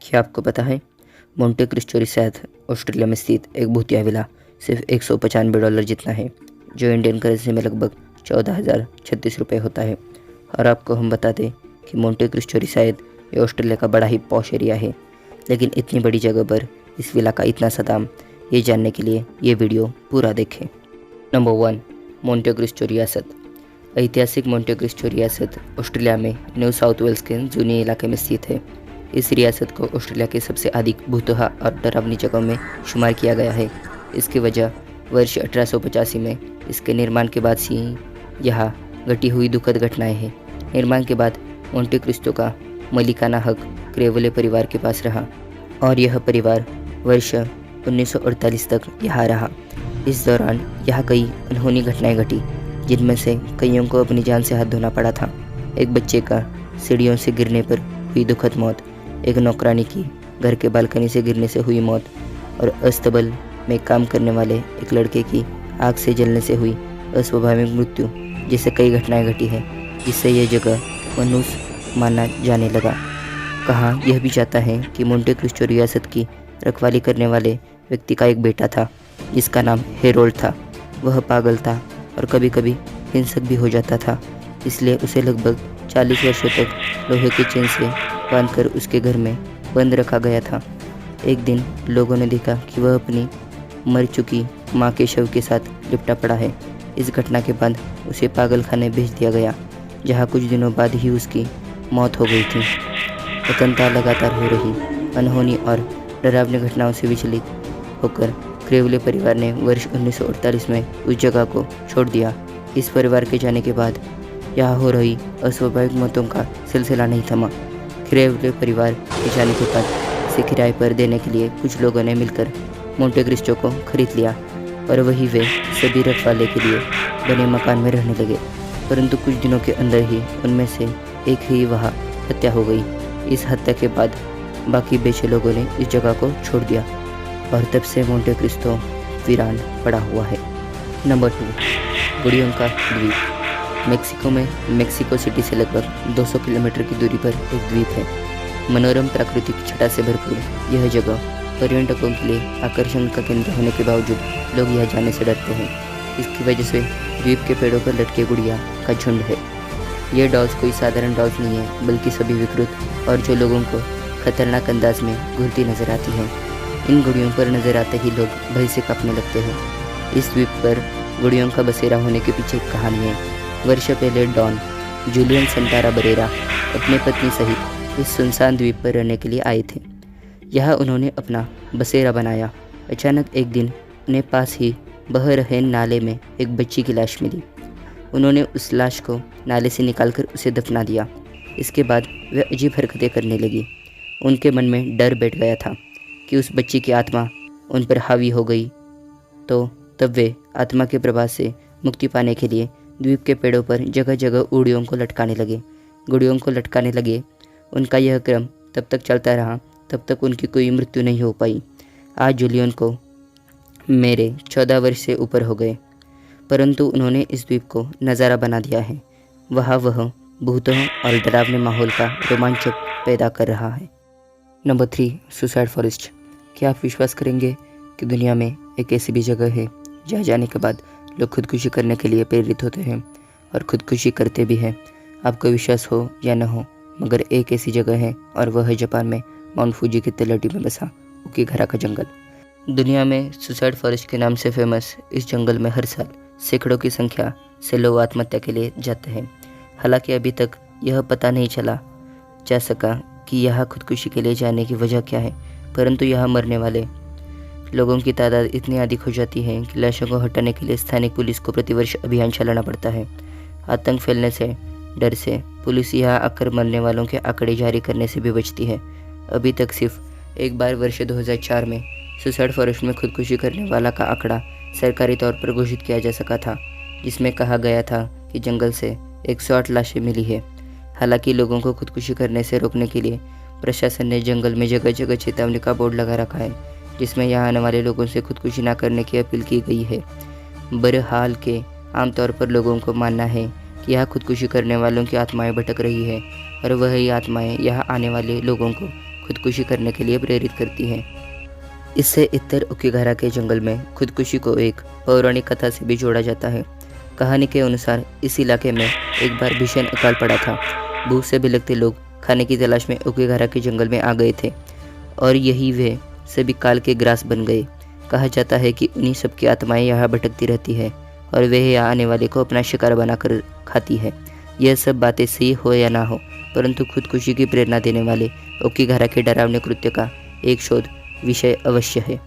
क्या आपको पता है मोंटे क्रिस्टो रिसैथ ऑस्ट्रेलिया में स्थित एक भूतिया विला सिर्फ $195 जितना है, जो इंडियन करेंसी में लगभग 14,036 रुपये होता है। और आपको हम बता दें कि मोंटे क्रिस्टो रिसैथ ये ऑस्ट्रेलिया का बड़ा ही पॉश एरिया है, लेकिन इतनी बड़ी जगह पर इस विला का इतना सा दाम, ये जानने के लिए ये वीडियो पूरा देखें। नंबर 1, मोंटे क्रिस्टो रियासत। ऐतिहासिक मोंटे क्रिस्टो रियासत ऑस्ट्रेलिया में न्यू साउथ वेल्स के जूनी इलाके में स्थित है। इस रियासत को ऑस्ट्रेलिया के सबसे अधिक भूतहा और डरावनी जगहों में शुमार किया गया है। इसकी वजह वर्ष 1885 में इसके निर्माण के बाद से यहाँ घटी हुई दुखद घटनाएं हैं। निर्माण के बाद मोंटे क्रिस्टो का मलिकाना हक क्रेवले परिवार के पास रहा और यह परिवार वर्ष 1948 तक यहाँ रहा। इस दौरान यहाँ कई अनहोनी घटनाएं घटी, जिनमें से कईयों को अपनी जान से हाथ धोना पड़ा था। एक बच्चे का सीढ़ियों से गिरने पर हुई दुखद मौत, एक नौकरानी की घर के बालकनी से गिरने से हुई मौत और अस्तबल में काम करने वाले एक लड़के की आग से जलने से हुई अस्वाभाविक मृत्यु जैसे कई घटनाएं घटी हैं, जिससे यह जगह मनुष्य माना जाने लगा। कहा यह भी जाता है कि मोंटे क्रिस्टो रियासत की रखवाली करने वाले व्यक्ति का एक बेटा था, जिसका नाम हेरोल्ड था। वह पागल था और कभी कभी हिंसक भी हो जाता था, इसलिए उसे लगभग 40 वर्षों तक लोहे के चेन से बांधकर उसके घर में बंद रखा गया था। एक दिन लोगों ने देखा कि वह अपनी मर चुकी मां के शव के साथ लिपटा पड़ा है। इस घटना के बाद उसे पागल खाने भेज दिया गया, जहां कुछ दिनों बाद ही उसकी मौत हो गई थी। आतंकता लगातार हो रही अनहोनी और डरावनी घटनाओं से विचलित होकर क्रेवले परिवार ने वर्ष 1948 में उस जगह को छोड़ दिया। इस परिवार के जाने के बाद यहाँ हो रही अस्वाभाविक मौतों का सिलसिला नहीं थमा। क्रेवले परिवार के जाने के बाद इसे किराए पर देने के लिए कुछ लोगों ने मिलकर मोंटे क्रिस्टो को खरीद लिया और वही वे सभी रखवाले के लिए बने मकान में रहने लगे। परंतु कुछ दिनों के अंदर ही उनमें से एक ही वहाँ हत्या हो गई। इस हत्या के बाद बाकी बेचे लोगों ने इस जगह को छोड़ दिया और तब से मोंटे क्रिस्टो वीरान पड़ा हुआ है। नंबर 2, गुड़ियों का द्वीप। मेक्सिको में मेक्सिको सिटी से लगभग 200 किलोमीटर की दूरी पर एक द्वीप है। मनोरम प्राकृतिक छटा से भरपूर यह जगह पर्यटकों के लिए आकर्षण का केंद्र होने के बावजूद लोग यहाँ जाने से डरते हैं। इसकी वजह से द्वीप के पेड़ों पर लटके गुड़िया का झुंड है। ये डॉल्स कोई साधारण डॉल्स नहीं है, बल्कि सभी विकृत और जो लोगों को खतरनाक अंदाज में घूरती नजर आती हैं। इन गुड़ियों पर नजर आते ही लोग भय से कांपने लगते हैं। इस द्वीप पर गुड़ियों का बसेरा होने के पीछे एक कहानी है। वर्ष पहले डॉन जूलियन संटारा बरेरा अपने पत्नी सहित इस सुनसान द्वीप पर रहने के लिए आए थे। यहाँ उन्होंने अपना बसेरा बनाया। अचानक एक दिन उन्हें पास ही बह रहे नाले में एक बच्ची की लाश मिली। उन्होंने उस लाश को नाले से निकालकर उसे दफना दिया। इसके बाद वे अजीब हरकतें करने लगी। उनके मन में डर बैठ गया था कि उस बच्ची की आत्मा उन पर हावी हो गई, तो तब वे आत्मा के प्रभाव से मुक्ति पाने के लिए द्वीप के पेड़ों पर जगह जगह गुड़ियों को लटकाने लगे। गुड़ियों को लटकाने लगे। उनका यह क्रम तब तक चलता रहा, तब तक उनकी कोई मृत्यु नहीं हो पाई। आज जूलियन को मेरे 14 वर्ष से ऊपर हो गए, परंतु उन्होंने इस द्वीप को नज़ारा बना दिया है। वह भूतों और डरावने माहौल का रोमांच पैदा कर रहा है। Number 3, suicide forest. क्या आप विश्वास करेंगे कि दुनिया में एक ऐसी भी जगह है जहाँ जाने के बाद लोग खुदकुशी करने के लिए प्रेरित होते हैं और खुदकुशी करते भी हैं। आपको विश्वास हो या न हो, मगर एक ऐसी जगह है और वह है जापान में माउंट फूजी की तलहटी में बसा ओकीघारा का जंगल। दुनिया में सुसाइड फॉरेस्ट के नाम से फेमस इस जंगल में हर साल सैकड़ों की संख्या से लोग आत्महत्या के लिए जाते हैं। हालांकि अभी तक यह पता नहीं चला जा सका कि यहाँ खुदकुशी के लिए जाने की वजह क्या है, परंतु यहाँ मरने वाले लोगों की तादाद इतनी अधिक हो जाती है कि लाशों को हटाने के लिए स्थानीय पुलिस को प्रतिवर्ष अभियान चलाना पड़ता है। आतंक फैलने से डर से पुलिस यहाँ आकर मरने वालों के आंकड़े जारी करने से भी बचती है। अभी तक सिर्फ एक बार वर्ष 2004 में सुसाइड फॉरेस्ट में खुदकुशी करने वाला का आंकड़ा सरकारी तौर पर घोषित किया जा सका था, जिसमें कहा गया था कि जंगल से 108 लाशें मिली है। हालांकि लोगों को खुदकुशी करने से रोकने के लिए प्रशासन ने जंगल में जगह जगह चेतावनी का बोर्ड लगा रखा है, जिसमें यहाँ आने वाले लोगों से खुदकुशी न करने की अपील की गई है। बहरहाल के आमतौर पर लोगों को मानना है कि यहाँ खुदकुशी करने वालों की आत्माएं भटक रही है और वही आत्माएं यहाँ आने वाले लोगों को खुदकुशी करने के लिए प्रेरित करती है। इससे इतर ओकिगारा के जंगल में खुदकुशी को एक पौराणिक कथा से भी जोड़ा जाता है। कहानी के अनुसार इस इलाके में एक बार भीषण अकाल पड़ा था। भूख से बिलखते लोग खाने की तलाश में ओकिगारा के जंगल में आ गए थे और यही वे सभी काल के ग्रास बन गए। कहा जाता है कि उन्हीं सबकी आत्माएं यहाँ भटकती रहती है और वे यहाँ आने वाले को अपना शिकार बनाकर खाती है। यह सब बातें सही हो या ना हो, परंतु खुदकुशी की प्रेरणा देने वाले ओकिगारा के डरावने कृत्य का एक शोध विषय अवश्य है।